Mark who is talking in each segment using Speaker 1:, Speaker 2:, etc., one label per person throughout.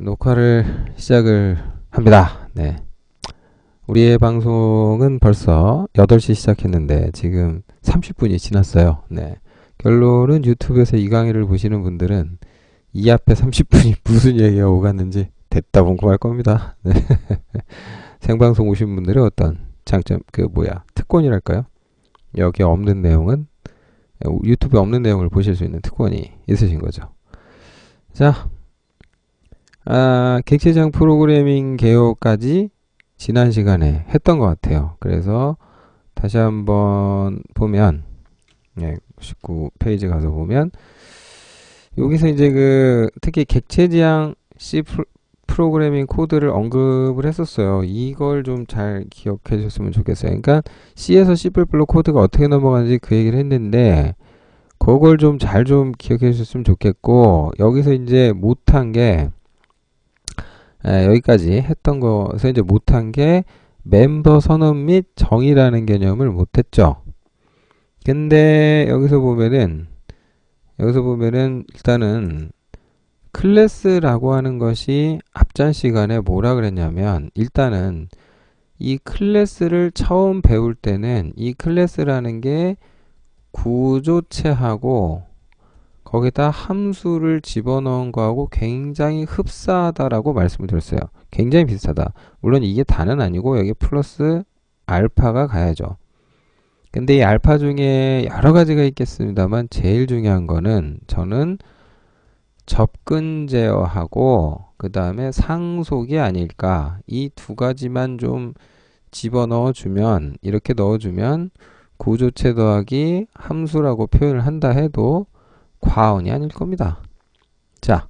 Speaker 1: 녹화를 시작을 합니다. 네. 우리의 방송은 벌써 8시 시작했는데 지금 30분이 지났어요. 네. 결론은 유튜브에서 이 강의를 보시는 분들은 이 앞에 30분이 무슨 얘기가 오갔는지 됐다 궁금할 겁니다. 네. 생방송 오신 분들의 어떤 장점, 특권이랄까요? 여기 없는 내용은, 유튜브에 없는 내용을 보실 수 있는 특권이 있으신 거죠. 자, 객체장 프로그래밍 개요까지 지난 시간에 했던 것 같아요. 그래서 다시 한번 보면, 19페이지 가서 보면, 여기서 이제 특히 객체지향 C 프로그래밍 코드를 언급을 했었어요. 이걸 좀 잘 기억해 주셨으면 좋겠어요. 그러니까 C에서 C++ 코드가 어떻게 넘어가는지 그 얘기를 했는데, 그걸 좀 잘 좀 기억해 주셨으면 좋겠고, 여기서 이제 못한 게, 여기까지 했던 것에서 이제 못한 게 멤버 선언 및 정의라는 개념을 못했죠. 근데 여기서 보면은 일단은 클래스라고 하는 것이 앞전 시간에 뭐라 그랬냐면, 일단은 이 클래스를 처음 배울 때는 이 클래스라는 게 구조체하고 거기다 함수를 집어넣은 거하고 굉장히 흡사하다라고 말씀을 드렸어요. 굉장히 비슷하다. 물론 이게 다는 아니고 여기 플러스 알파가 가야죠. 근데 이 알파 중에 여러 가지가 있겠습니다만 제일 중요한 거는 저는 접근 제어하고 그 다음에 상속이 아닐까. 이 두 가지만 좀 집어넣어 주면, 이렇게 넣어주면 구조체 더하기 함수라고 표현을 한다 해도 과언이 아닐 겁니다. 자,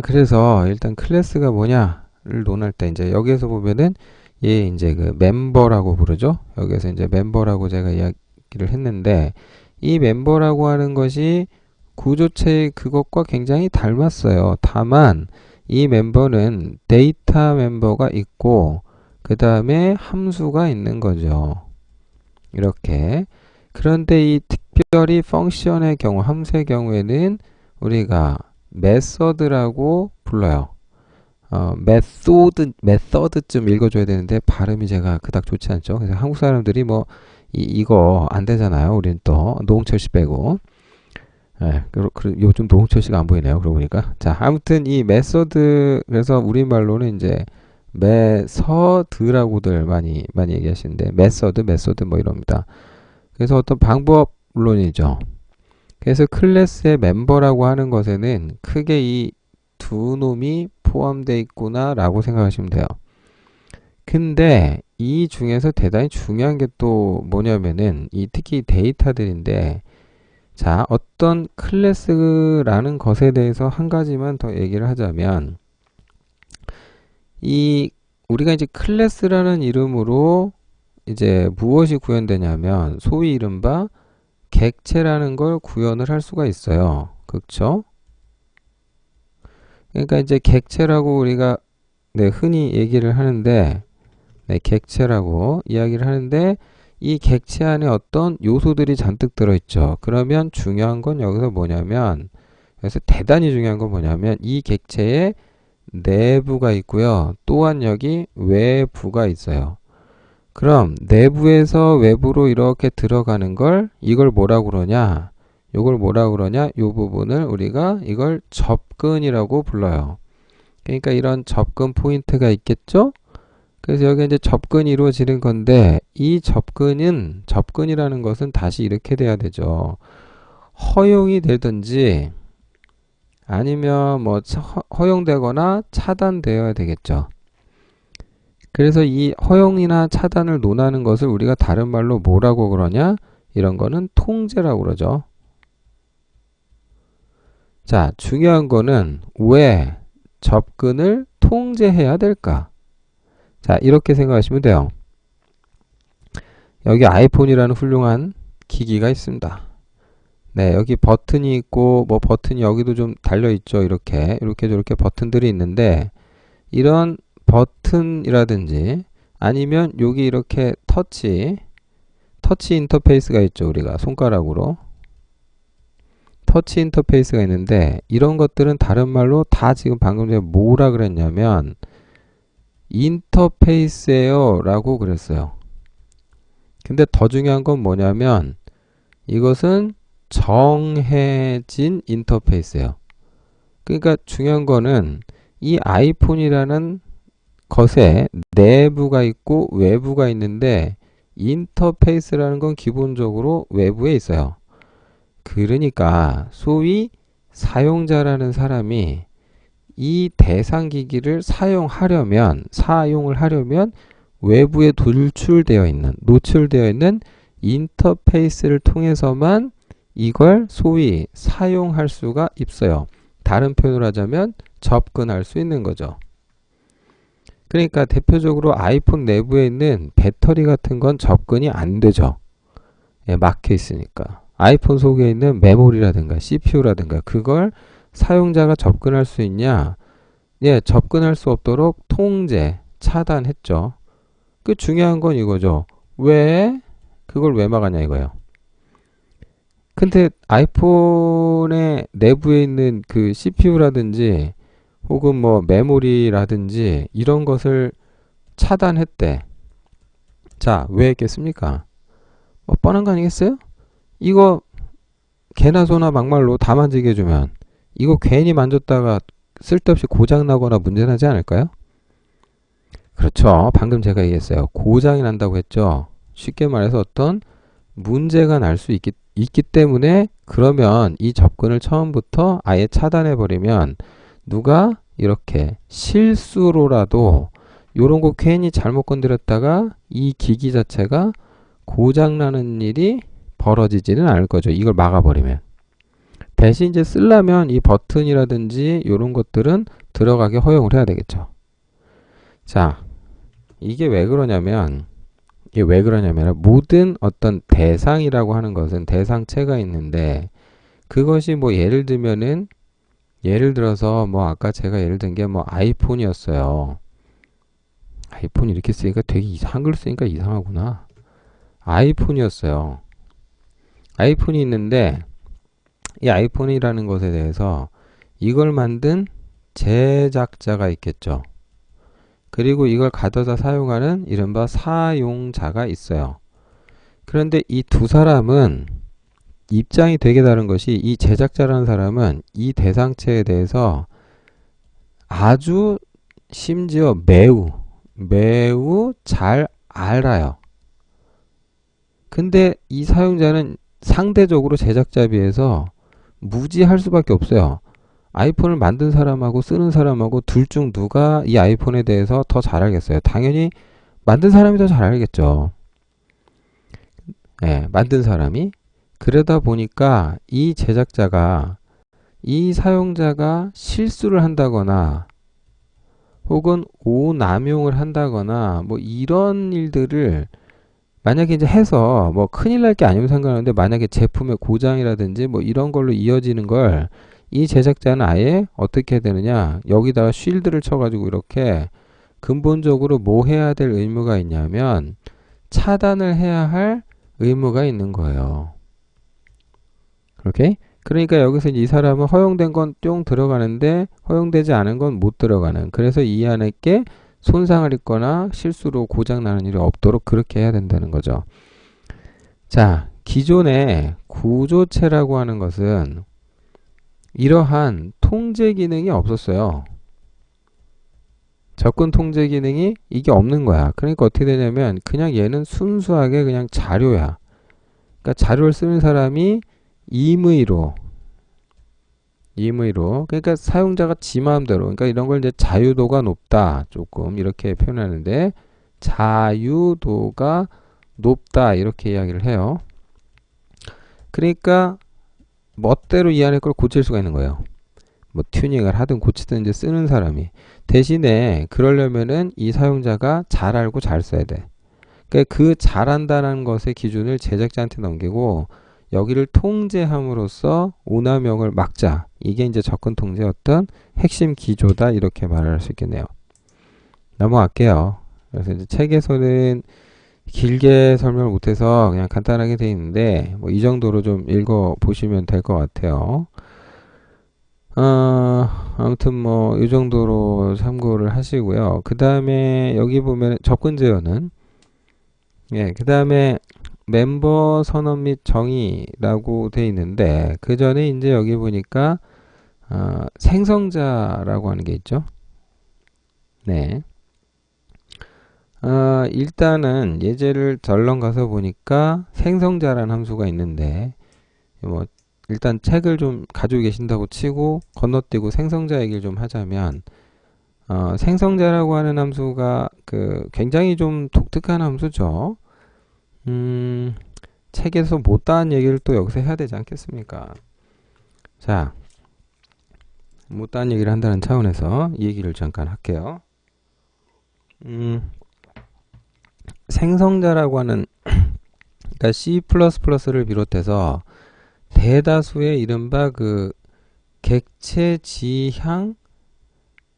Speaker 1: 그래서 일단 클래스가 뭐냐를 논할 때 이제 여기에서 보면은 얘 이제 멤버라고 부르죠. 여기에서 이제 멤버라고 제가 이야기를 했는데, 이 멤버라고 하는 것이 구조체의 그것과 굉장히 닮았어요. 다만 이 멤버는 데이터 멤버가 있고 그 다음에 함수가 있는 거죠. 이렇게. 그런데 이 특별히 펑션의 경우, 함수의 경우에는 우리가 메서드라고 불러요. 메서드쯤 읽어줘야 되는데 발음이 제가 그닥 좋지 않죠. 그래서 한국 사람들이 이거 안 되잖아요. 우리는 또 노홍철 씨 빼고. 요즘 노홍철 씨가 안 보이네요. 그러고 보니까. 자, 아무튼 이 메서드, 그래서 우리말로는 이제 메서드라고들 많이 얘기하시는데, 메서드 뭐 이럽니다. 그래서 어떤 방법론이죠. 그래서 클래스의 멤버라고 하는 것에는 크게 이 두 놈이 포함되어 있구나 라고 생각하시면 돼요. 근데 이 중에서 대단히 중요한 게 또 뭐냐면은 특히 데이터들인데, 자, 어떤 클래스라는 것에 대해서 한 가지만 더 얘기를 하자면, 우리가 이제 클래스라는 이름으로 이제 무엇이 구현되냐면 소위 이른바 객체라는 걸 구현을 할 수가 있어요. 그렇죠? 그러니까 이제 객체라고 우리가 흔히 얘기를 하는데, 객체라고 이야기를 하는데, 이 객체 안에 어떤 요소들이 잔뜩 들어있죠. 그러면 중요한 건 여기서 뭐냐면, 여기서 대단히 중요한 건 뭐냐면 이 객체에 내부가 있고요. 또한 여기 외부가 있어요. 그럼 내부에서 외부로 이렇게 들어가는 이걸 뭐라고 그러냐? 요걸 뭐라고 그러냐? 요 부분을 우리가 이걸 접근이라고 불러요. 그러니까 이런 접근 포인트가 있겠죠? 그래서 여기 이제 접근이 이루어지는 건데, 이 접근이라는 것은 다시 이렇게 돼야 되죠. 허용이 되든지 아니면 허용되거나 차단되어야 되겠죠. 그래서 이 허용이나 차단을 논하는 것을 우리가 다른 말로 뭐라고 그러냐? 이런 거는 통제라고 그러죠. 자, 중요한 거는 왜 접근을 통제해야 될까? 자, 이렇게 생각하시면 돼요. 여기 아이폰이라는 훌륭한 기기가 있습니다. 네, 여기 버튼이 있고 버튼이 여기도 좀 달려 있죠. 이렇게 저렇게 버튼들이 있는데, 이런 버튼이라든지 아니면 여기 이렇게 터치 인터페이스가 있죠. 우리가 손가락으로 터치 인터페이스가 있는데 이런 것들은 다른 말로 다 지금 방금 전에 뭐라 그랬냐면 인터페이스예요 라고 그랬어요. 근데 더 중요한 건 뭐냐면 이것은 정해진 인터페이스예요. 그러니까 중요한 거는 이 아이폰이라는 것에 내부가 있고 외부가 있는데 인터페이스라는 건 기본적으로 외부에 있어요. 그러니까 소위 사용자라는 사람이 이 대상 기기를 사용을 하려면 외부에 노출되어 있는 인터페이스를 통해서만 이걸 소위 사용할 수가 있어요. 다른 표현을 하자면 접근할 수 있는 거죠. 그러니까 대표적으로 아이폰 내부에 있는 배터리 같은 건 접근이 안 되죠. 예, 막혀 있으니까. 아이폰 속에 있는 메모리라든가 CPU라든가 그걸 사용자가 접근할 수 있냐? 예, 접근할 수 없도록 통제, 차단했죠. 그 중요한 건 이거죠. 그걸 왜 막았냐 이거예요. 근데 아이폰의 내부에 있는 그 CPU라든지 혹은 뭐 메모리라든지 이런 것을 차단했대. 자, 왜 했겠습니까? 뭐 뻔한 거 아니겠어요? 이거 개나 소나 막말로 다 만지게 해주면 이거 괜히 만졌다가 쓸데없이 고장나거나 문제나지 않을까요? 그렇죠. 방금 제가 얘기했어요. 고장이 난다고 했죠. 쉽게 말해서 어떤 문제가 날 수 있기 때문에 그러면 이 접근을 처음부터 아예 차단해버리면 누가 이렇게 실수로라도 요런 거 괜히 잘못 건드렸다가 이 기기 자체가 고장나는 일이 벌어지지는 않을 거죠. 이걸 막아버리면. 대신 이제 쓰려면 이 버튼이라든지 이런 것들은 들어가게 허용을 해야 되겠죠. 자, 이게 왜 그러냐면 모든 어떤 대상이라고 하는 것은 대상체가 있는데 그것이 뭐 예를 들어서 뭐 아까 제가 예를 든 게 뭐 아이폰이었어요. 아이폰 이렇게 쓰니까 되게 한글 쓰니까 이상하구나. 아이폰이었어요. 아이폰이 있는데 이 아이폰이라는 것에 대해서 이걸 만든 제작자가 있겠죠. 그리고 이걸 가져다 사용하는 이른바 사용자가 있어요. 그런데 이 두 사람은 입장이 되게 다른 것이 이 제작자라는 사람은 이 대상체에 대해서 아주 심지어 매우 잘 알아요. 근데 이 사용자는 상대적으로 제작자에 비해서 무지할 수밖에 없어요. 아이폰을 만든 사람하고 쓰는 사람하고 둘 중 누가 이 아이폰에 대해서 더 잘 알겠어요? 당연히 만든 사람이 더 잘 알겠죠. 네, 만든 사람이. 그러다 보니까 이 제작자가 이 사용자가 실수를 한다거나 혹은 오남용을 한다거나 뭐 이런 일들을 만약에 이제 해서 뭐 큰일 날 게 아니면 상관없는데 만약에 제품의 고장이라든지 뭐 이런 걸로 이어지는 걸 이 제작자는 아예 어떻게 해야 되느냐 여기다가 쉴드를 쳐가지고 이렇게 근본적으로 뭐 해야 될 의무가 있냐면 차단을 해야 할 의무가 있는 거예요. 오케이? 그러니까 여기서 이 사람은 허용된 건 뿅 들어가는데 허용되지 않은 건 못 들어가는. 그래서 이 안에 게 손상을 입거나 실수로 고장나는 일이 없도록 그렇게 해야 된다는 거죠. 자, 기존의 구조체라고 하는 것은 이러한 통제 기능이 없었어요. 접근 통제 기능이 이게 없는 거야. 그러니까 어떻게 되냐면 그냥 얘는 순수하게 그냥 자료야. 그러니까 자료를 쓰는 사람이 임의로 그러니까 사용자가 지 마음대로 그러니까 이런 걸 이제 자유도가 높다 조금 이렇게 표현하는데 자유도가 높다 이렇게 이야기를 해요. 그러니까 멋대로 이 안에 걸 고칠 수가 있는 거예요. 뭐 튜닝을 하든 고치든 이제 쓰는 사람이 대신에 그러려면은 이 사용자가 잘 알고 잘 써야 돼. 그러니까 그 잘한다는 것의 기준을 제작자한테 넘기고 여기를 통제함으로써 오남용을 막자. 이게 이제 접근 통제의 어떤 핵심 기조다 이렇게 말을 할 수 있겠네요. 넘어갈게요. 그래서 이제 책에서는 길게 설명을 못해서 그냥 간단하게 돼 있는데 뭐 이 정도로 좀 읽어 보시면 될 것 같아요. 아무튼 뭐 이 정도로 참고를 하시고요. 그 다음에 여기 보면 접근 제어는 예, 그 다음에 멤버 선언 및 정의라고 돼 있는데 그 전에 이제 여기 보니까 생성자라고 하는 게 있죠. 네. 일단은 예제를 덜렁 가서 보니까 생성자라는 함수가 있는데 뭐 일단 책을 좀 가지고 계신다고 치고 건너뛰고 생성자 얘기를 좀 하자면 생성자라고 하는 함수가 굉장히 좀 독특한 함수죠. 책에서 못다한 얘기를 또 여기서 해야 되지 않겠습니까? 자, 못다한 얘기를 한다는 차원에서 이 얘기를 잠깐 할게요. 생성자라고 하는 그러니까 C++를 비롯해서 대다수의 이른바 객체 지향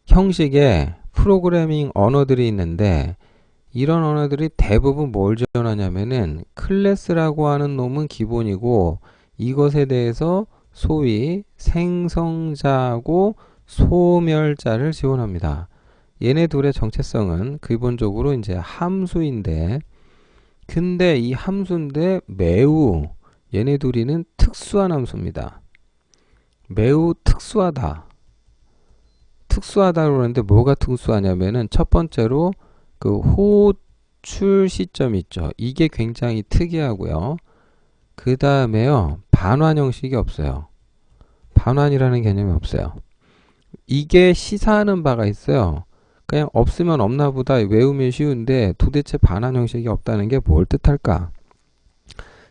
Speaker 1: 형식의 프로그래밍 언어들이 있는데 이런 언어들이 대부분 뭘 지원하냐면은 클래스라고 하는 놈은 기본이고 이것에 대해서 소위 생성자하고 소멸자를 지원합니다. 얘네 둘의 정체성은 기본적으로 이제 함수인데 근데 이 함수인데 매우 얘네 둘이는 특수한 함수입니다. 매우 특수하다. 특수하다고 그러는데 뭐가 특수하냐면은 첫 번째로 호출 시점 있죠. 이게 굉장히 특이하고요. 그 다음에요. 반환 형식이 없어요. 반환이라는 개념이 없어요. 이게 시사하는 바가 있어요. 그냥 없으면 없나 보다 외우면 쉬운데 도대체 반환 형식이 없다는 게 뭘 뜻할까?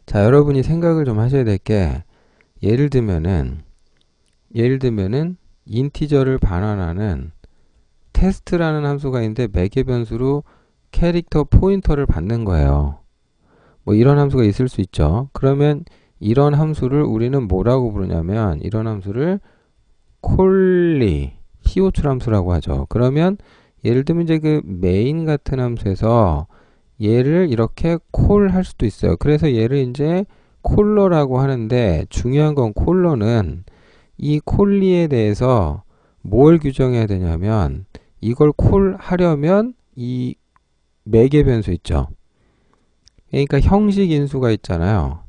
Speaker 1: 자, 여러분이 생각을 좀 하셔야 될 게 예를 들면은 인티저를 반환하는 테스트라는 함수가 있는데 매개 변수로 캐릭터 포인터를 받는 거예요. 뭐 이런 함수가 있을 수 있죠. 그러면 이런 함수를 우리는 뭐라고 부르냐면 이런 함수를 콜리 히오출 함수라고 하죠. 그러면 예를 들면 이제 메인 같은 함수에서 얘를 이렇게 콜할 수도 있어요. 그래서 얘를 이제 콜러라고 하는데 중요한 건 콜러는 이 콜리에 대해서 뭘 규정해야 되냐면 이걸 콜하려면 이 매개 변수 있죠. 그러니까 형식 인수가 있잖아요.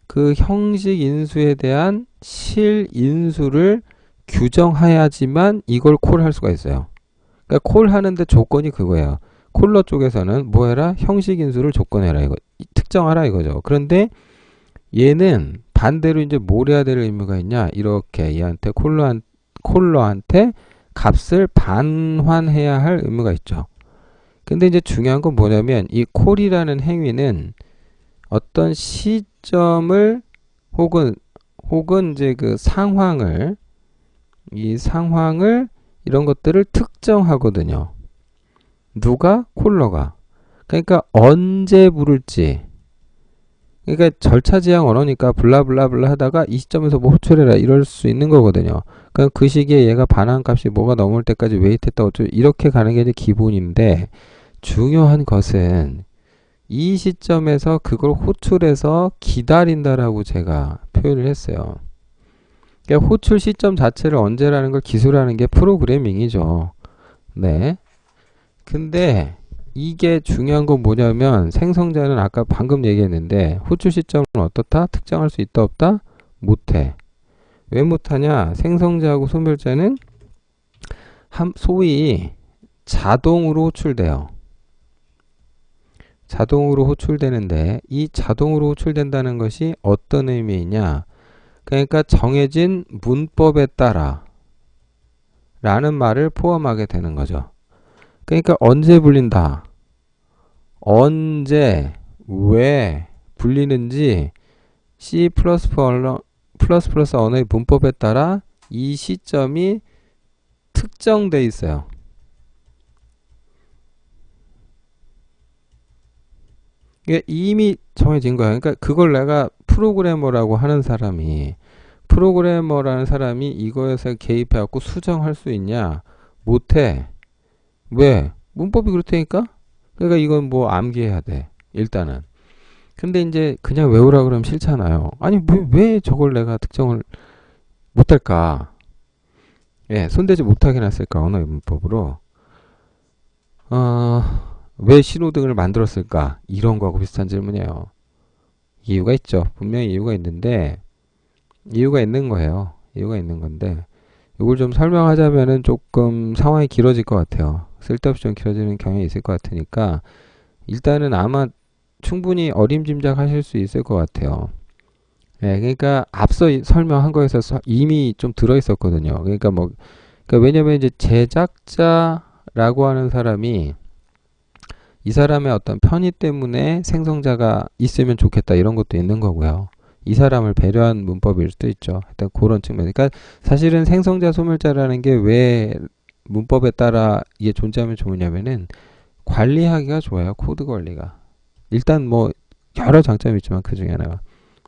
Speaker 1: 그 형식 인수에 대한 실인수를 규정해야지만 이걸 콜할 수가 있어요. 그러니까 콜하는데 조건이 그거예요. 콜러 쪽에서는 뭐 해라? 형식 인수를 조건해라 이거 특정하라 이거죠. 그런데 얘는 반대로 이제 뭘 해야 될 의무가 있냐? 이렇게 얘한테 콜러한테 값을 반환해야 할 의무가 있죠. 근데 이제 중요한 건 뭐냐면 이 콜이라는 행위는 어떤 시점을 혹은 이제 이 상황을 이런 것들을 특정하거든요. 누가? 콜러가. 그러니까 언제 부를지. 그러니까 절차 지향 언어니까 블라블라블라 하다가 이 시점에서 뭐 호출해라 이럴 수 있는 거거든요. 그러니까 그 시기에 얘가 반환 값이 뭐가 넘을 때까지 웨이트했다 어쩌고 이렇게 가는 게 이제 기본인데 중요한 것은 이 시점에서 그걸 호출해서 기다린다라고 제가 표현을 했어요. 그러니까 호출 시점 자체를 언제라는 걸 기술하는 게 프로그래밍이죠. 네. 근데 이게 중요한 건 뭐냐면 생성자는 아까 방금 얘기했는데 호출 시점은 어떻다? 특정할 수 있다 없다? 못해. 왜 못하냐? 생성자하고 소멸자는 소위 자동으로 호출돼요. 자동으로 호출되는데 이 자동으로 호출된다는 것이 어떤 의미이냐? 그러니까 정해진 문법에 따라 라는 말을 포함하게 되는 거죠. 그러니까 언제 불린다. 언제, 왜 불리는지 C++ 언어의 문법에 따라 이 시점이 특정돼 있어요. 이게 이미 정해진 거야. 그러니까 그걸 내가 프로그래머라는 사람이 이거에서 개입해갖고 수정할 수 있냐? 못해. 왜? 문법이 그렇다니까? 그러니까 이건 뭐 암기해야 돼. 일단은. 근데 이제 그냥 외우라 그러면 싫잖아요. 아니, 왜 저걸 내가 특정을 못할까? 예, 손대지 못하게 놨을까? 언어의 문법으로. 어, 왜 신호등을 만들었을까? 이런 거하고 비슷한 질문이에요. 이유가 있죠. 분명히 이유가 있는데, 이유가 있는 거예요. 이유가 있는 건데, 이걸 좀 설명하자면은 조금 상황이 길어질 것 같아요. 쓸데없이 좀 길어지는 경향이 있을 것 같으니까, 일단은 아마 충분히 어림짐작하실 수 있을 것 같아요. 예, 그러니까 앞서 설명한 거에서 이미 좀 들어 있었거든요. 그러니까 뭐, 그러니까 왜냐면 이제 제작자라고 하는 사람이 이 사람의 어떤 편의 때문에 생성자가 있으면 좋겠다 이런 것도 있는 거고요. 이 사람을 배려한 문법일 수도 있죠. 일단 그런 측면. 그러니까 사실은 생성자 소멸자라는 게 왜 문법에 따라 이게 존재하면 좋으냐면은 관리하기가 좋아요. 코드 관리가. 일단 뭐 여러 장점이 있지만 그 중에 하나가.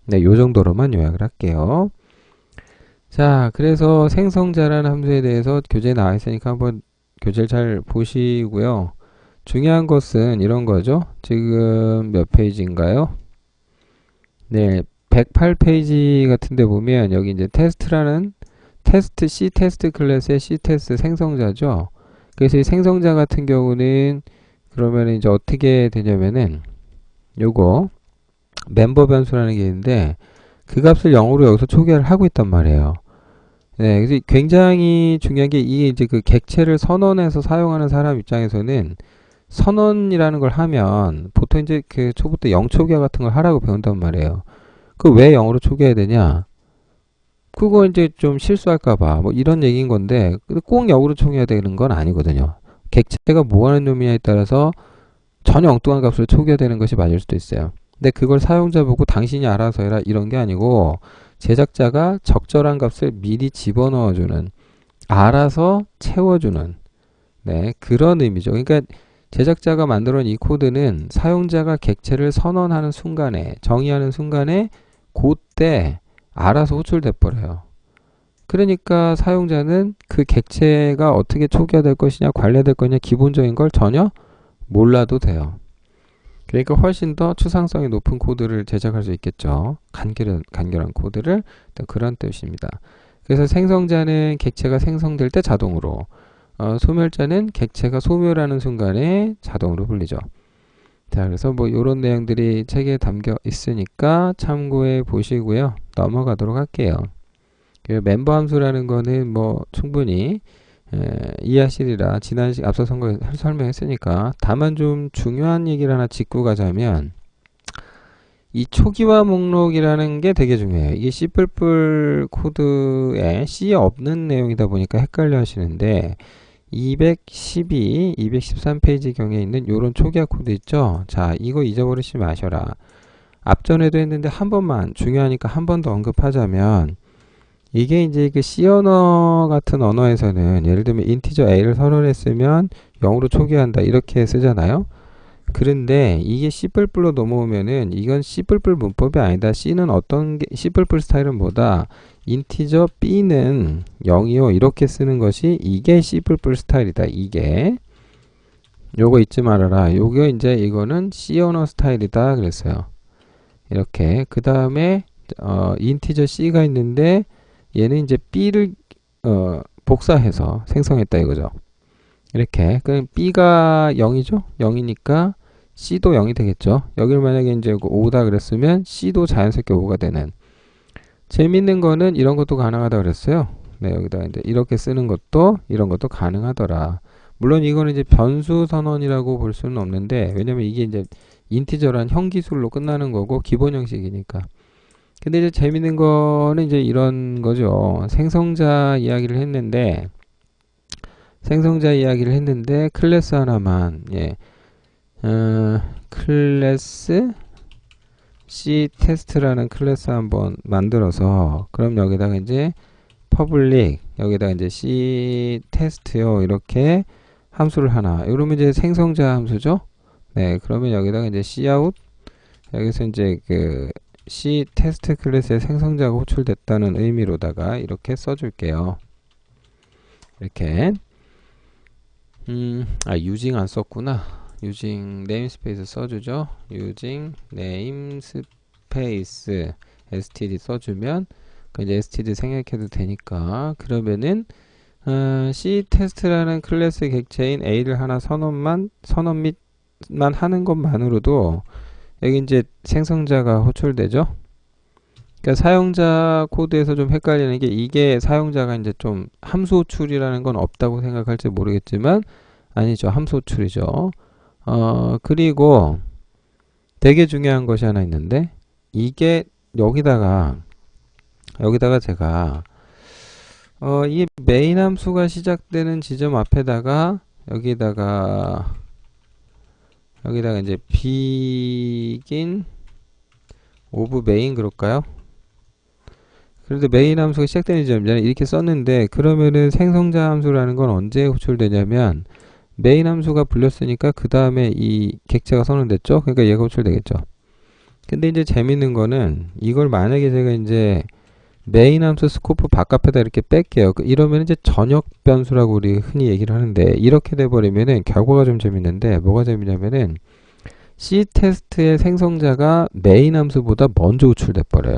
Speaker 1: 네, 요 정도로만 요약을 할게요. 자, 그래서 생성자라는 함수에 대해서 교재에 나와 있으니까 한번 교재를 잘 보시고요. 중요한 것은 이런 거죠. 지금 몇 페이지인가요? 네, 108페이지 같은 데 보면 여기 이제 테스트라는 테스트 C 테스트 클래스의 C 테스트 생성자죠. 그래서 이 생성자 같은 경우는 그러면 이제 어떻게 되냐면은 요거 멤버 변수라는 게 있는데 그 값을 0으로 여기서 초기화를 하고 있단 말이에요. 네, 그래서 굉장히 중요한 게 이게 이제 그 객체를 선언해서 사용하는 사람 입장에서는 선언이라는 걸 하면 보통 이제 그 초부터 0 초기화 같은 걸 하라고 배운단 말이에요. 그 왜 0으로 초기화해야 되냐? 그거 이제 좀 실수할까봐 뭐 이런 얘기인 건데 꼭 0으로 초기화해야 되는 건 아니거든요. 객체가 뭐 하는 놈이냐에 따라서 전혀 엉뚱한 값으로 초기화되는 것이 맞을 수도 있어요. 근데 그걸 사용자 보고 당신이 알아서 해라 이런 게 아니고 제작자가 적절한 값을 미리 집어넣어주는 알아서 채워주는 네 그런 의미죠. 그러니까 제작자가 만들어 놓은 이 코드는 사용자가 객체를 선언하는 순간에 정의하는 순간에 그때 알아서 호출돼 버려요. 그러니까 사용자는 그 객체가 어떻게 초기화될 것이냐 관리될 거냐 기본적인 걸 전혀 몰라도 돼요. 그러니까 훨씬 더 추상성이 높은 코드를 제작할 수 있겠죠. 간결한 코드를 그런 뜻입니다. 그래서 생성자는 객체가 생성될 때 자동으로 소멸자는 객체가 소멸하는 순간에 자동으로 불리죠. 자, 그래서 뭐 이런 내용들이 책에 담겨 있으니까 참고해 보시고요. 넘어가도록 할게요. 그 멤버 함수라는 거는 뭐 충분히 이해하시리라 지난 앞서 설명했으니까 다만 좀 중요한 얘기를 하나 짚고 가자면 이 초기화 목록이라는 게 되게 중요해요. 이게 C++ 코드에 C에 없는 내용이다 보니까 헷갈려 하시는데 212, 213페이지 경에 있는 요런 초기화 코드 있죠. 자, 이거 잊어버리지 마셔라. 앞전에도 했는데 한 번만 중요하니까 한 번 더 언급하자면 이게 이제 그 C 언어 같은 언어에서는 예를 들면 인티저 A를 선언했으면 0으로 초기화한다 이렇게 쓰잖아요. 그런데 이게 C++로 넘어오면은 이건 C++ 문법이 아니다. C는 어떤 게 C++ 스타일은 뭐다? 인티저 B는 0이요. 이렇게 쓰는 것이 이게 C++ 스타일이다. 이게 요거 잊지 말아라. 요게 이제 이거는 C 언어 스타일이다 그랬어요. 이렇게 그 다음에 인티저 C가 있는데 얘는 이제 B를 복사해서 생성했다 이거죠. 이렇게 그럼 B가 0이죠? 0이니까 C도 0이 되겠죠. 여기를 만약에 이제 5다 그랬으면 C도 자연스럽게 5가 되는. 재밌는 거는 이런 것도 가능하다 그랬어요. 네, 여기다 이제 이렇게 쓰는 것도 이런 것도 가능하더라. 물론 이거는 이제 변수 선언이라고 볼 수는 없는데 왜냐면 이게 이제 인티저란 형기술로 끝나는 거고 기본 형식이니까. 근데 이제 재밌는 거는 이제 이런 거죠. 생성자 이야기를 했는데 클래스 하나만 클래스 C 테스트라는 클래스 한번 만들어서 그럼 여기다가 이제 퍼블릭 여기다가 이제 C 테스트요 이렇게 함수를 하나 이러면 이제 생성자 함수죠. 네, 그러면 여기다가 이제 cout 여기서 이제 그 C 테스트 클래스의 생성자가 호출됐다는 의미로다가 이렇게 써줄게요. 이렇게 유징 안 썼구나. using namespace 써주죠. using namespace std 써주면 이제 std 생략해도 되니까 그러면은 ctest라는 클래스 객체인 a를 하나 선언만 하는 것만으로도 여기 이제 생성자가 호출되죠. 그러니까 사용자 코드에서 좀 헷갈리는 게 이게 사용자가 이제 좀 함수 호출이라는 건 없다고 생각할지 모르겠지만 아니죠. 함수 호출이죠. 그리고 되게 중요한 것이 하나 있는데 이게 여기다가 제가 이 메인 함수가 시작되는 지점 앞에다가 여기다가 이제 begin of main 그럴까요? 그런데 메인 함수가 시작되는 지점이잖아요. 이렇게 썼는데 그러면은 생성자 함수라는 건 언제 호출되냐면 메인 함수가 불렸으니까 그 다음에 이 객체가 선언됐죠. 그러니까 얘가 호출되겠죠. 근데 이제 재밌는 거는 이걸 만약에 제가 이제 메인 함수 스코프 바깥에다 이렇게 뺄게요. 이러면 이제 전역 변수라고 우리 흔히 얘기를 하는데 이렇게 돼버리면은 결과가 좀 재밌는데 뭐가 재밌냐면은 ctest의 생성자가 메인 함수보다 먼저 호출돼 버려요.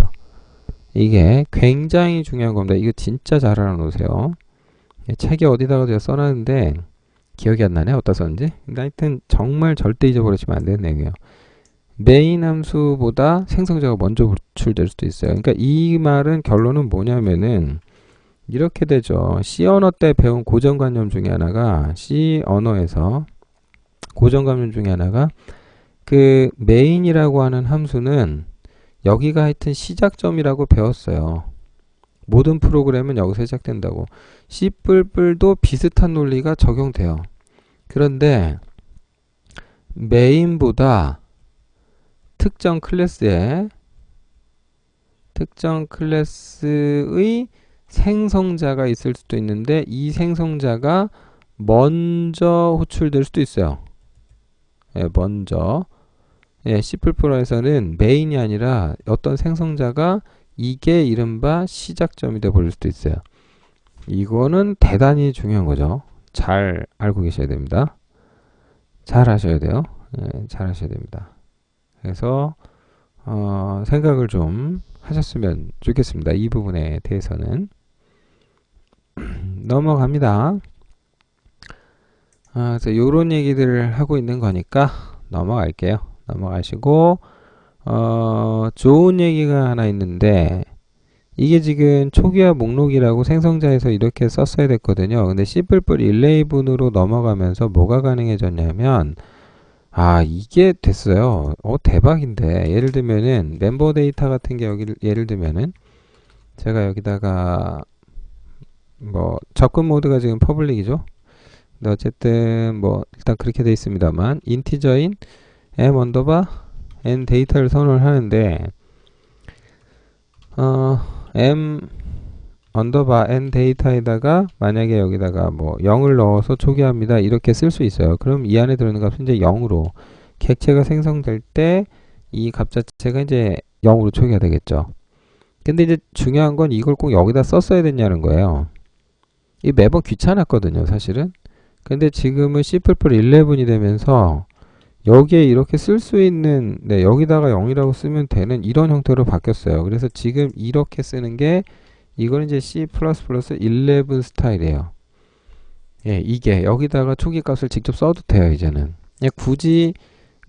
Speaker 1: 이게 굉장히 중요한 겁니다. 이거 진짜 잘 알아놓으세요. 책에 어디다가 제가 써놨는데 기억이 안 나네. 어디다 썼는지. 근데 하여튼 정말 절대 잊어버리시면 안 되는 내용이에요. 메인 함수보다 생성자가 먼저 호출될 수도 있어요. 그러니까 이 말은 결론은 뭐냐면은 이렇게 되죠. C 언어 때 배운 고정관념 중에 하나가 C 언어에서 고정관념 중에 하나가 그 메인이라고 하는 함수는 여기가 하여튼 시작점이라고 배웠어요. 모든 프로그램은 여기서 시작된다고. C++도 비슷한 논리가 적용돼요. 그런데 메인보다 특정 클래스의 생성자가 있을 수도 있는데 이 생성자가 먼저 호출될 수도 있어요. 먼저. C++에서는 메인이 아니라 어떤 생성자가 이게 이른바 시작점이 돼 버릴 수도 있어요. 이거는 대단히 중요한 거죠. 잘 알고 계셔야 됩니다. 잘 하셔야 돼요. 잘 하셔야 됩니다. 그래서 생각을 좀 하셨으면 좋겠습니다. 이 부분에 대해서는 넘어갑니다. 그래서 이런 얘기들을 하고 있는 거니까 넘어갈게요. 넘어가시고 좋은 얘기가 하나 있는데 이게 지금 초기화 목록이라고 생성자에서 이렇게 썼어야 됐거든요. 근데 C++11으로 넘어가면서 뭐가 가능해졌냐면 이게 됐어요. 대박인데 예를 들면은 멤버 데이터 같은 게 여기 예를 들면은 제가 여기다가 뭐 접근 모드가 지금 퍼블릭이죠. 근데 어쨌든 뭐 일단 그렇게 돼 있습니다만 인티저인 m n 데이터를 선언을 하는데 m n 데이터에다가 만약에 여기다가 뭐 0을 넣어서 초기화합니다 이렇게 쓸 수 있어요. 그럼 이 안에 들어있는 값은 이제 0으로 객체가 생성될 때 이 값 자체가 이제 0으로 초기화 되겠죠. 근데 이제 중요한 건 이걸 꼭 여기다 썼어야 됐냐는 거예요. 이 매번 귀찮았거든요 사실은. 근데 지금은 C++11이 되면서 여기에 이렇게 쓸 수 있는 여기다가 0이라고 쓰면 되는 이런 형태로 바뀌었어요. 그래서 지금 이렇게 쓰는 게 이거는 이제 C++11 스타일이에요. 이게 여기다가 초기 값을 직접 써도 돼요. 이제는 그냥 굳이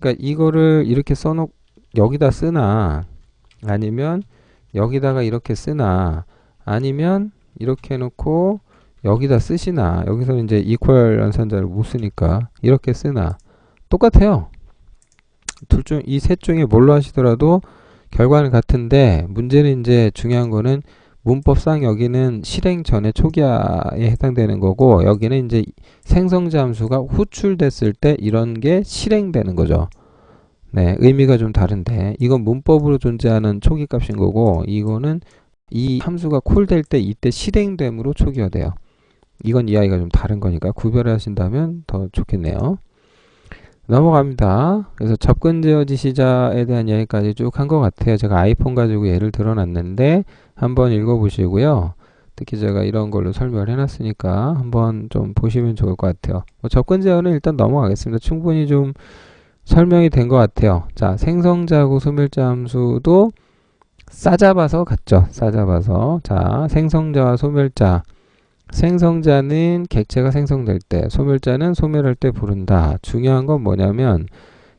Speaker 1: 그러니까 이거를 이렇게 써놓고 여기다 쓰나 아니면 여기다가 이렇게 쓰나 아니면 이렇게 해놓고 여기다 쓰시나 여기서는 이제 이퀄 연산자를 못 쓰니까 이렇게 쓰나 똑같아요. 이 셋 중에 뭘로 하시더라도 결과는 같은데 문제는 이제 중요한 거는 문법상 여기는 실행 전에 초기화에 해당되는 거고 여기는 이제 생성자 함수가 호출됐을 때 이런 게 실행되는 거죠. 의미가 좀 다른데 이건 문법으로 존재하는 초기 값인 거고 이거는 이 함수가 콜될 때 이때 실행됨으로 초기화돼요. 이건 이야기가 좀 다른 거니까 구별을 하신다면 더 좋겠네요. 넘어갑니다. 그래서 접근 제어 지시자에 대한 이야기까지 쭉 한 것 같아요. 제가 아이폰 가지고 예를 들어놨는데 한번 읽어보시고요. 특히 제가 이런 걸로 설명을 해놨으니까 한번 좀 보시면 좋을 것 같아요. 접근 제어는 일단 넘어가겠습니다. 충분히 좀 설명이 된 것 같아요. 자, 생성자하고 소멸자 함수도 싸잡아서 갔죠. 싸잡아서. 자, 생성자와 소멸자. 생성자는 객체가 생성될 때, 소멸자는 소멸할 때 부른다. 중요한 건 뭐냐면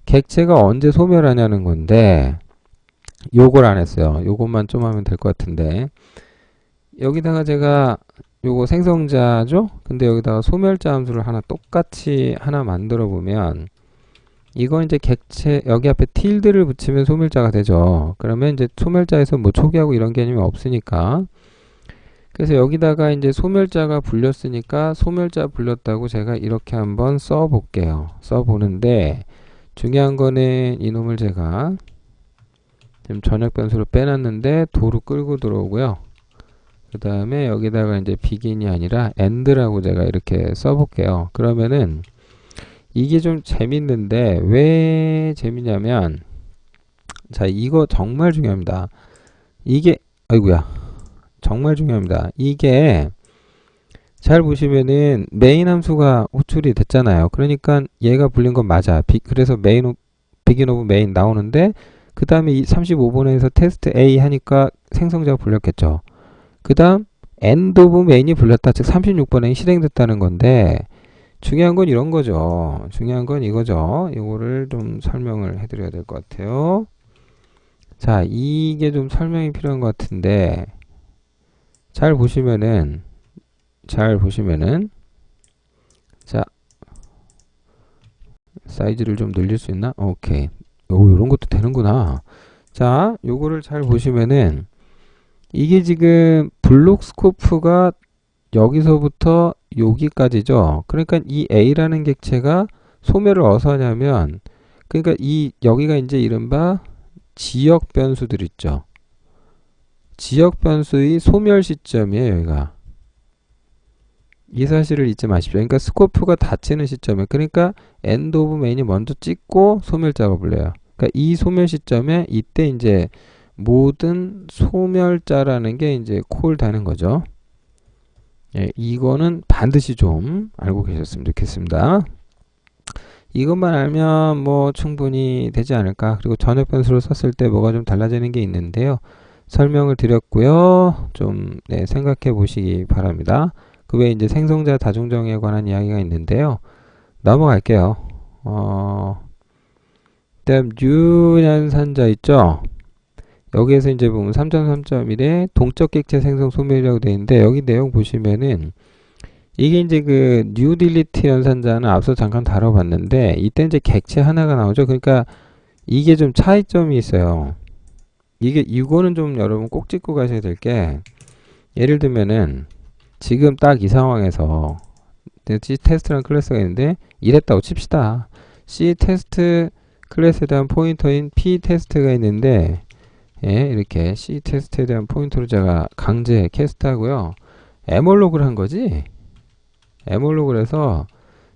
Speaker 1: 객체가 언제 소멸하냐는 건데 요걸 안 했어요. 요것만 좀 하면 될 것 같은데 여기다가 제가 요거 생성자죠? 근데 여기다가 소멸자 함수를 하나 똑같이 하나 만들어 보면 이건 이제 객체 여기 앞에 tilde를 붙이면 소멸자가 되죠. 그러면 이제 소멸자에서 뭐 초기하고 이런 개념이 없으니까 그래서 여기다가 이제 소멸자가 불렸으니까 소멸자 불렸다고 제가 이렇게 한번 써 볼게요. 써 보는데 중요한 거는 이놈을 제가 지금 전역 변수로 빼놨는데 도로 끌고 들어오고요. 그 다음에 여기다가 이제 begin이 아니라 end라고 제가 이렇게 써볼게요. 그러면은 이게 좀 재밌는데 왜 재밌냐면 자 이거 정말 중요합니다. 이게 아이고야 정말 중요합니다. 이게 잘 보시면은 메인 함수가 호출이 됐잖아요. 그러니까 얘가 불린 건 맞아. 그래서 begin of main 나오는데 그 다음에 이 35번에서 테스트 A 하니까 생성자가 불렸겠죠. 그 다음 end of main이 불렸다. 즉 36번에 실행됐다는 건데 중요한 건 이런 거죠. 중요한 건 이거죠. 이거를 좀 설명을 해드려야 될 것 같아요. 자, 이게 좀 설명이 필요한 것 같은데 잘 보시면은 자 사이즈를 좀 늘릴 수 있나? 오케이. 요런 것도 되는구나. 자, 요거를 잘 보시면은 이게 지금 블록 스코프가 여기서부터 여기까지죠. 그러니까 이 A라는 객체가 소멸을 어디서 하냐면 그러니까 이 여기가 이제 이른바 지역 변수들 있죠. 지역 변수의 소멸 시점이에요, 여기가. 이 사실을 잊지 마십시오. 그러니까 스코프가 닫히는 시점에 그러니까 end of main이 먼저 찍고 소멸 작업을 해요. 그러니까 이 소멸 시점에 이때 이제 모든 소멸자라는 게 이제 콜 되는 거죠. 예, 이거는 반드시 좀 알고 계셨으면 좋겠습니다. 이것만 알면 뭐 충분히 되지 않을까. 그리고 전역 변수로 썼을 때 뭐가 좀 달라지는 게 있는데요. 설명을 드렸고요. 좀 네, 생각해 보시기 바랍니다. 그 외에 이제 생성자 다중정의에 관한 이야기가 있는데요. 넘어갈게요. 다음 유연산자 있죠? 여기에서 이제 보면 3.3.1에 동적 객체 생성 소멸이라고 되어 있는데 여기 내용 보시면은 이게 이제 그 뉴 딜리트 연산자는 앞서 잠깐 다뤄봤는데 이때 이제 객체 하나가 나오죠. 그러니까 이게 좀 차이점이 있어요. 이거는 좀 여러분 꼭 짚고 가셔야 될 게 예를 들면은 지금 딱 이 상황에서 C 테스트라는 클래스가 있는데 이랬다고 칩시다. C 테스트 클래스에 대한 포인터인 P 테스트가 있는데 예, 이렇게 C 테스트에 대한 포인터로 제가 강제 캐스트하고요. 에몰로그를 한 거지. 에몰로그를 해서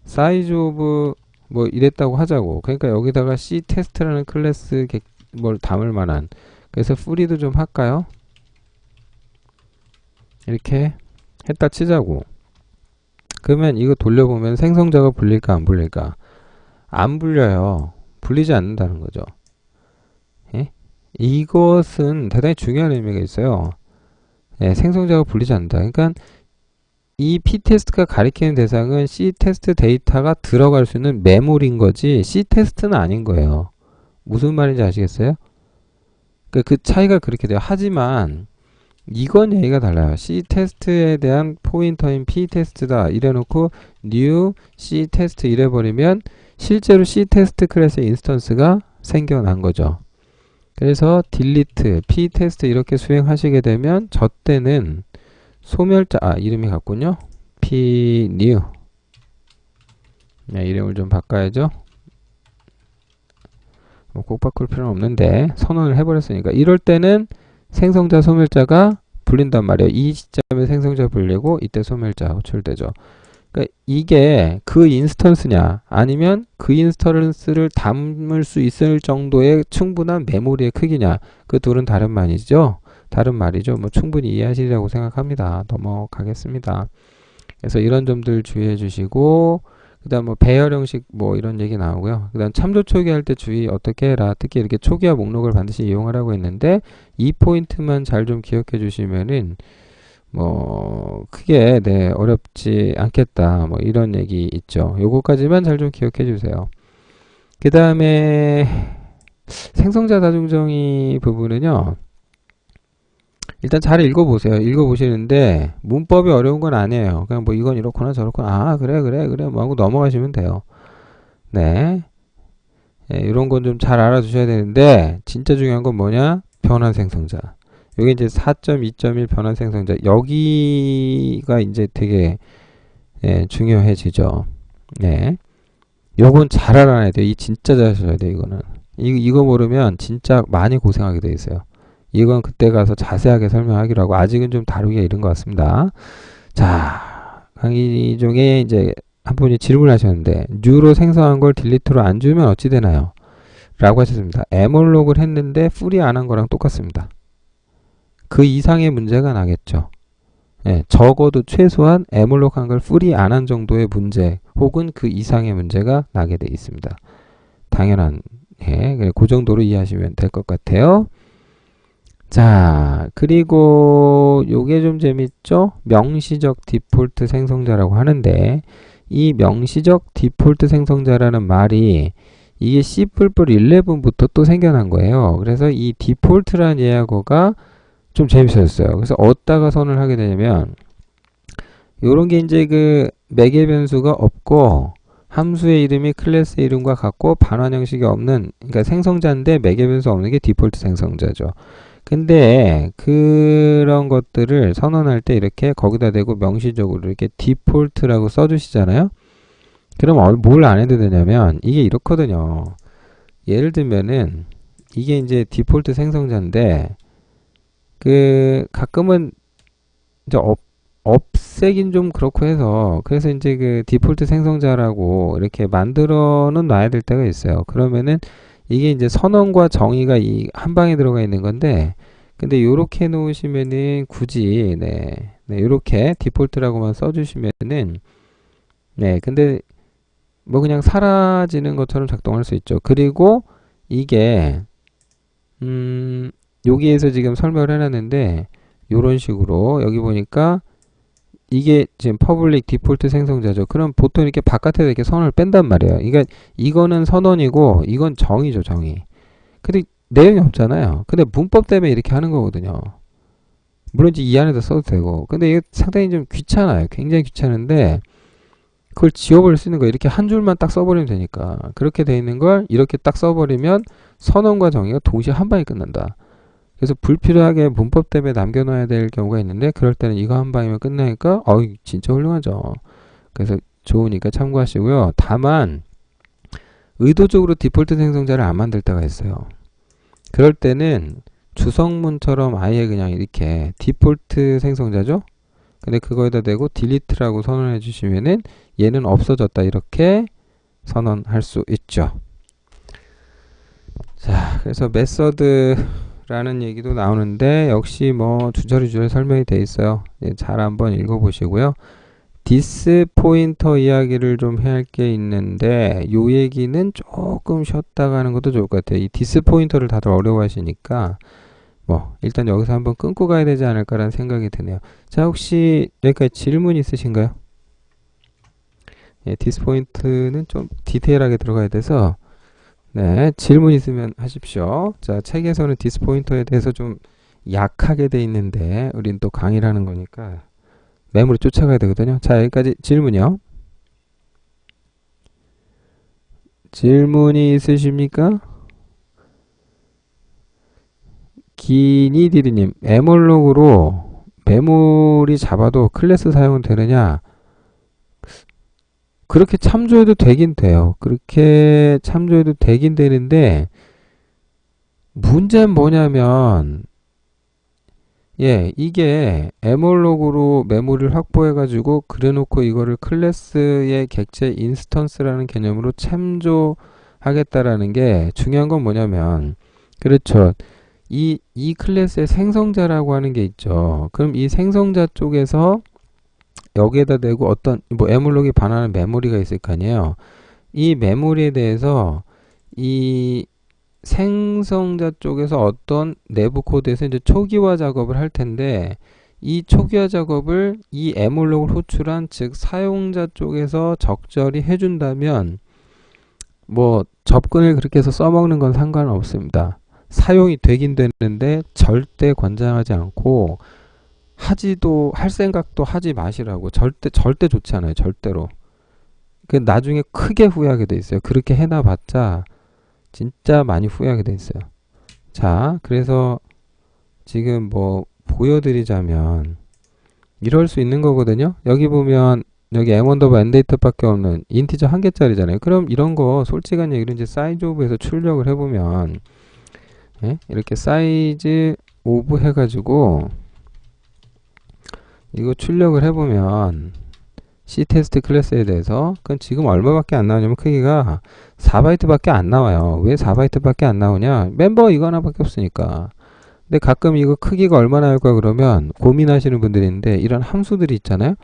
Speaker 1: 사이즈 오브 뭐 이랬다고 하자고. 그러니까 여기다가 C 테스트라는 클래스 뭘 담을 만한. 그래서 프리도 좀 할까요? 이렇게 했다 치자고. 그러면 이거 돌려보면 생성자가 불릴까 안 불릴까? 안 불려요. 불리지 않는다는 거죠. 예? 이것은 대단히 중요한 의미가 있어요. 예, 생성자가 불리지 않는다. 그러니까 이 P테스트가 가리키는 대상은 C테스트 데이터가 들어갈 수 있는 메모리인 거지 C테스트는 아닌 거예요. 무슨 말인지 아시겠어요? 그 차이가 그렇게 돼요. 하지만 이건 얘기가 달라요. C테스트에 대한 포인터인 P테스트다 이래놓고 new C테스트 이래버리면 실제로 C테스트 클래스의 인스턴스가 생겨난 거죠. 그래서 delete P테스트 이렇게 수행하시게 되면 저 때는 소멸자 이름이 같군요. Pnew 네, 이름을 좀 바꿔야죠. 뭐 꼭 바꿀 필요는 없는데 선언을 해버렸으니까 이럴 때는 생성자 소멸자가 불린단 말이에요. 이 시점에 생성자 불리고 이때 소멸자 호출되죠. 그러니까 이게 그 인스턴스냐 아니면 그 인스턴스를 담을 수 있을 정도의 충분한 메모리의 크기냐 그 둘은 다른 말이죠. 다른 말이죠. 뭐 충분히 이해하시리라고 생각합니다. 넘어가겠습니다. 그래서 이런 점들 주의해 주시고, 그 다음 뭐 배열 형식 뭐 이런 얘기 나오고요. 그 다음 참조 초기할 때 주의 어떻게 해라. 특히 이렇게 초기화 목록을 반드시 이용하라고 했는데, 이 포인트만 잘 좀 기억해 주시면은 뭐 크게 네 어렵지 않겠다. 뭐 이런 얘기 있죠. 요거까지만 잘 좀 기억해 주세요. 그 다음에 생성자 다중정의 부분은요. 일단 잘 읽어보세요. 읽어보시는데 문법이 어려운 건 아니에요. 그냥 뭐 이건 이렇거나 저렇거나 아 그래 뭐 하고 넘어가시면 돼요. 네, 이런 건 좀 잘 알아두셔야 되는데 진짜 중요한 건 뭐냐? 변환 생성자. 여기 이제 4.2.1 변환 생성자 여기가 이제 되게 중요해지죠. 네, 요건 잘 알아놔야 돼요. 이 진짜 잘 하셔야 돼요. 이거는 이거 모르면 진짜 많이 고생하게 돼 있어요. 이건 그때 가서 자세하게 설명하기로 하고 아직은 좀 다루기가 이른 것 같습니다. 자, 강의 중에 이제 한 분이 질문하셨는데 뉴로 생성한 걸 딜리트로 안 주면 어찌 되나요? 라고 하셨습니다. 에몰록을 했는데 풀이 안 한 거랑 똑같습니다. 그 이상의 문제가 나겠죠. 적어도 최소한 에몰록 한 걸 풀이 안 한 정도의 문제 혹은 그 이상의 문제가 나게 돼 있습니다. 당연한 그 정도로 이해하시면 될 것 같아요. 자, 그리고 요게 좀 재밌죠? 명시적 디폴트 생성자라고 하는데 이 명시적 디폴트 생성자라는 말이 이게 C++11부터 또 생겨난 거예요. 그래서 이 디폴트라는 예약어가 좀 재밌었어요. 그래서 어디다가 선을 하게 되냐면 요런 게 이제 그 매개 변수가 없고 함수의 이름이 클래스의 이름과 같고 반환 형식이 없는 그러니까 생성자인데 매개 변수 없는 게 디폴트 생성자죠. 근데 그런 것들을 선언할 때 이렇게 거기다 대고 명시적으로 이렇게 디폴트라고 써주시잖아요. 그럼 뭘 안 해도 되냐면 이게 이렇거든요. 예를 들면은 이게 이제 디폴트 생성자인데 그 가끔은 이제 없애긴 좀 그렇고 해서 그래서 이제 그 디폴트 생성자라고 이렇게 만들어는 놔야 될 때가 있어요. 그러면은 이게 이제 선언과 정의가 이 한 방에 들어가 있는 건데 근데 요렇게 놓으시면은 굳이 요렇게 디폴트라고만 써주시면은 근데 뭐 그냥 사라지는 것처럼 작동할 수 있죠. 그리고 이게 여기에서 지금 설명을 해놨는데 요런 식으로 여기 보니까 이게 지금 퍼블릭 디폴트 생성자죠. 그럼 보통 이렇게 바깥에 이렇게 선을 뺀단 말이에요. 그러니까 이거는 선언이고 이건 정의죠, 정의. 근데 내용이 없잖아요. 근데 문법 때문에 이렇게 하는 거거든요. 물론 이제 이 안에다 써도 되고. 근데 이게 상당히 좀 귀찮아요. 굉장히 귀찮은데 그걸 지워버릴 수 있는 거 이렇게 한 줄만 딱 써버리면 되니까 그렇게 돼 있는 걸 이렇게 딱 써버리면 선언과 정의가 동시에 한 방에 끝난다. 그래서 불필요하게 문법 때문에 남겨놔야 될 경우가 있는데 그럴 때는 이거 한 방이면 끝나니까 진짜 훌륭하죠. 그래서 좋으니까 참고하시고요. 다만 의도적으로 디폴트 생성자를 안 만들 때가 있어요. 그럴 때는 주성문처럼 아예 그냥 이렇게 디폴트 생성자죠. 근데 그거에다 대고 딜리트라고 선언해 주시면은 얘는 없어졌다 이렇게 선언할 수 있죠. 자, 그래서 메서드라는 얘기도 나오는데 역시 뭐 주저리주저리 설명이 돼 있어요. 잘 한번 읽어보시고요. 디스 포인터 이야기를 좀 해야 할 게 있는데 요 얘기는 조금 쉬었다가 하는 것도 좋을 것 같아요. 이 디스 포인터를 다들 어려워하시니까 뭐 일단 여기서 한번 끊고 가야 되지 않을까라는 생각이 드네요. 자, 혹시 여기까지 질문 있으신가요? 디스 포인트는 좀 디테일하게 들어가야 돼서 질문 있으면 하십시오. 자, 책에서는 디스 포인터에 대해서 좀 약하게 돼 있는데 우린 또 강의를 하는 거니까 메모리 쫓아가야 되거든요. 자, 여기까지 질문이요. 질문이 있으십니까? 기니디리님, 에몰록으로 메모리 잡아도 클래스 사용은 되느냐? 그렇게 참조해도 되긴 돼요. 그렇게 참조해도 되긴 되는데 문제는 뭐냐면 이게 에몰록으로 메모리를 확보해가지고 그래놓고 이거를 클래스의 객체 인스턴스라는 개념으로 참조하겠다라는 게 중요한 건 뭐냐면 그렇죠. 이 클래스의 생성자라고 하는 게 있죠. 그럼 이 생성자 쪽에서 여기에다 대고 어떤 뭐 에물록이 반환하는 메모리가 있을 거 아니에요. 이 메모리에 대해서 이 생성자 쪽에서 어떤 내부 코드에서 이제 초기화 작업을 할 텐데 이 초기화 작업을 이 에물록을 호출한 즉 사용자 쪽에서 적절히 해준다면 뭐 접근을 그렇게 해서 써먹는 건 상관없습니다. 사용이 되긴 되는데 절대 권장하지 않고 하지도 할 생각도 하지 마시라고. 절대 좋지 않아요. 절대로. 그 나중에 크게 후회하게 돼 있어요. 그렇게 해놔봤자 진짜 많이 후회하게 돼 있어요. 자, 그래서 지금 뭐 보여드리자면 이럴 수 있는 거거든요. 여기 보면 여기 m_n 데이터밖에 없는 인티저 한 개짜리잖아요. 그럼 이런 거 솔직한 얘기로 이제 사이즈 오브에서 출력을 해보면 예? 이렇게 사이즈 오브 해가지고 이거 출력을 해보면 C테스트 클래스에 대해서 그건 지금 얼마밖에 안 나오냐면 크기가 4바이트밖에 안 나와요. 왜 4바이트밖에 안 나오냐? 멤버 이거 하나밖에 없으니까. 근데 가끔 이거 크기가 얼마나 할까 그러면 고민하시는 분들이 있는데 이런 함수들이 있잖아요.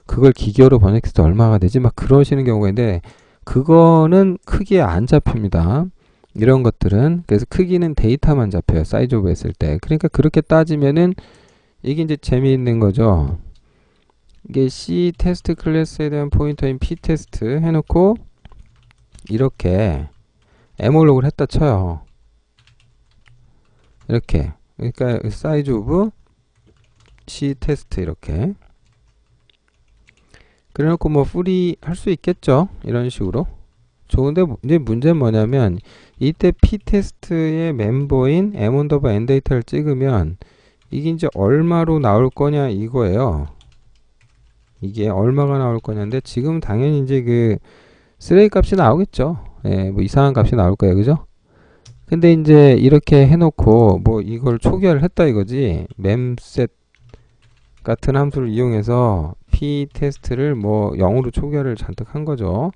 Speaker 1: 그걸 기계어로 번역했을 때 얼마가 되지? 막 그러시는 경우가 있는데 그거는 크기에 안 잡힙니다. 이런 것들은. 그래서 크기는 데이터만 잡혀요. 사이즈 오브 했을 때. 그러니까 그렇게 따지면은 이게 이제 재미있는 거죠. 이게 C 테스트 클래스에 대한 포인터인 P 테스트 해놓고 이렇게 에몰록을 했다 쳐요. 이렇게. 그러니까 사이즈 오브 C 테스트 이렇게. 그래놓고 뭐 풀이 할 수 있겠죠. 이런 식으로. 좋은데 이제 문제는 뭐냐면 이때 P 테스트의 멤버인 m_n 데이터를 찍으면 이게 이제 얼마로 나올 거냐 이거예요. 이게 얼마가 나올 거냐인데 지금 당연히 이제 그 쓰레기 값이 나오겠죠. 예, 뭐 이상한 값이 나올 거예요. 그죠? 근데 이제 이렇게 해놓고 뭐 이걸 초기화를 했다 이거지. memset 같은 함수를 이용해서 p 테스트를 뭐 0으로 초기화를 잔뜩 한 거죠.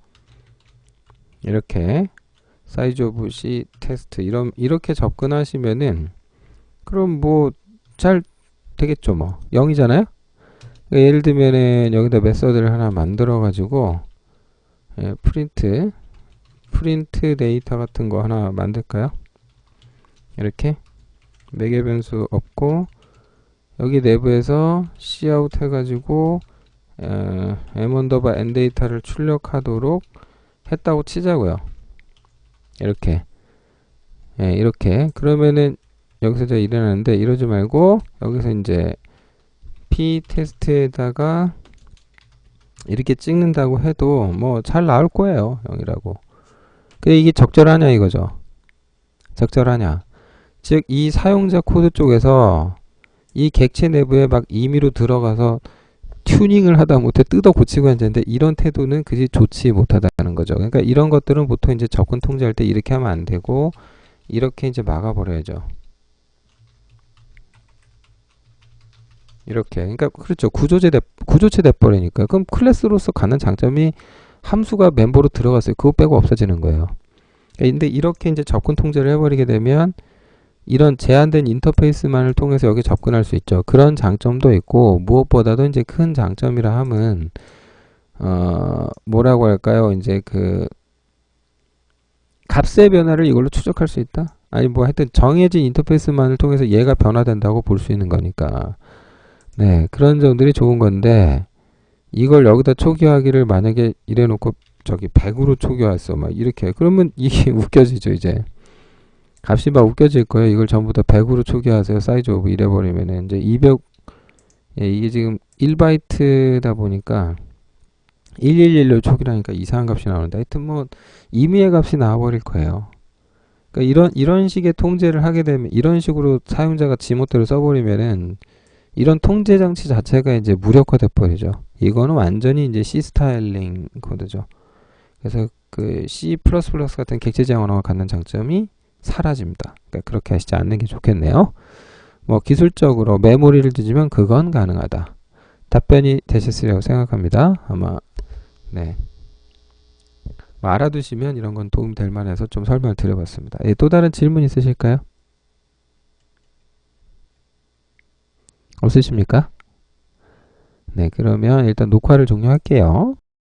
Speaker 1: 이렇게 사이즈 오브 c 테스트 이렇게 접근하시면은 그럼 뭐 잘 되겠죠. 뭐 0이잖아요. 그러니까 예를 들면은 여기다 메서드를 하나 만들어 가지고 예, 프린트 데이터 같은 거 하나 만들까요? 이렇게 매개 변수 없고 여기 내부에서 cout 해가지고 m_n 데이터를 출력하도록 했다고 치자고요. 이렇게 예, 이렇게 그러면은 여기서 제가 일어나는데 이러지 말고 여기서 이제 p 테스트에다가 이렇게 찍는다고 해도 뭐 잘 나올 거예요. 0이라고. 근데 이게 적절하냐 이거죠. 적절하냐. 즉 이 사용자 코드 쪽에서 이 객체 내부에 막 임의로 들어가서 튜닝을 하다 못해 뜯어 고치고 앉았는데 이런 태도는 그지 좋지 못하다는 거죠. 그러니까 이런 것들은 보통 이제 접근 통제할 때 이렇게 하면 안 되고 이렇게 이제 막아버려야죠. 이렇게. 그러니까 그렇죠. 구조체 돼버리니까. 그럼 클래스로서 갖는 장점이 함수가 멤버로 들어갔어요. 그거 빼고 없어지는 거예요. 근데 이렇게 이제 접근 통제를 해버리게 되면 이런 제한된 인터페이스만을 통해서 여기 접근할 수 있죠. 그런 장점도 있고 무엇보다도 이제 큰 장점이라 함은 뭐라고 할까요? 이제 그 값의 변화를 이걸로 추적할 수 있다. 아니 뭐 하여튼 정해진 인터페이스만을 통해서 얘가 변화된다고 볼 수 있는 거니까. 네, 그런 점들이 좋은 건데 이걸 여기다 초기화하기를 만약에 이래놓고 저기 100으로 초기화했어 막 이렇게 그러면 이게 웃겨지죠. 이제 값이 막 웃겨질 거예요. 이걸 전부 다 100으로 초기화하세요. 사이즈 오브 이래버리면 이제 200 예, 이게 지금 1바이트다 보니까 111로 초기화하니까 이상한 값이 나오는데 하여튼 뭐 임의의 값이 나와버릴 거예요. 그러니까 이런 식의 통제를 하게 되면 이런 식으로 사용자가 지멋대로 써버리면은 이런 통제 장치 자체가 이제 무력화돼 버리죠. 이거는 완전히 이제 C 스타일링 코드죠. 그래서 그 C++ 같은 객체 제한 언어가 갖는 장점이 사라집니다. 그러니까 그렇게 하시지 않는 게 좋겠네요. 뭐 기술적으로 메모리를 뒤지면 그건 가능하다. 답변이 되셨으리라고 생각합니다. 아마 네. 뭐 알아두시면 이런 건 도움 될 만해서 좀 설명을 드려봤습니다. 예, 또 다른 질문 있으실까요? 없으십니까? 네, 그러면 일단 녹화를 종료할게요.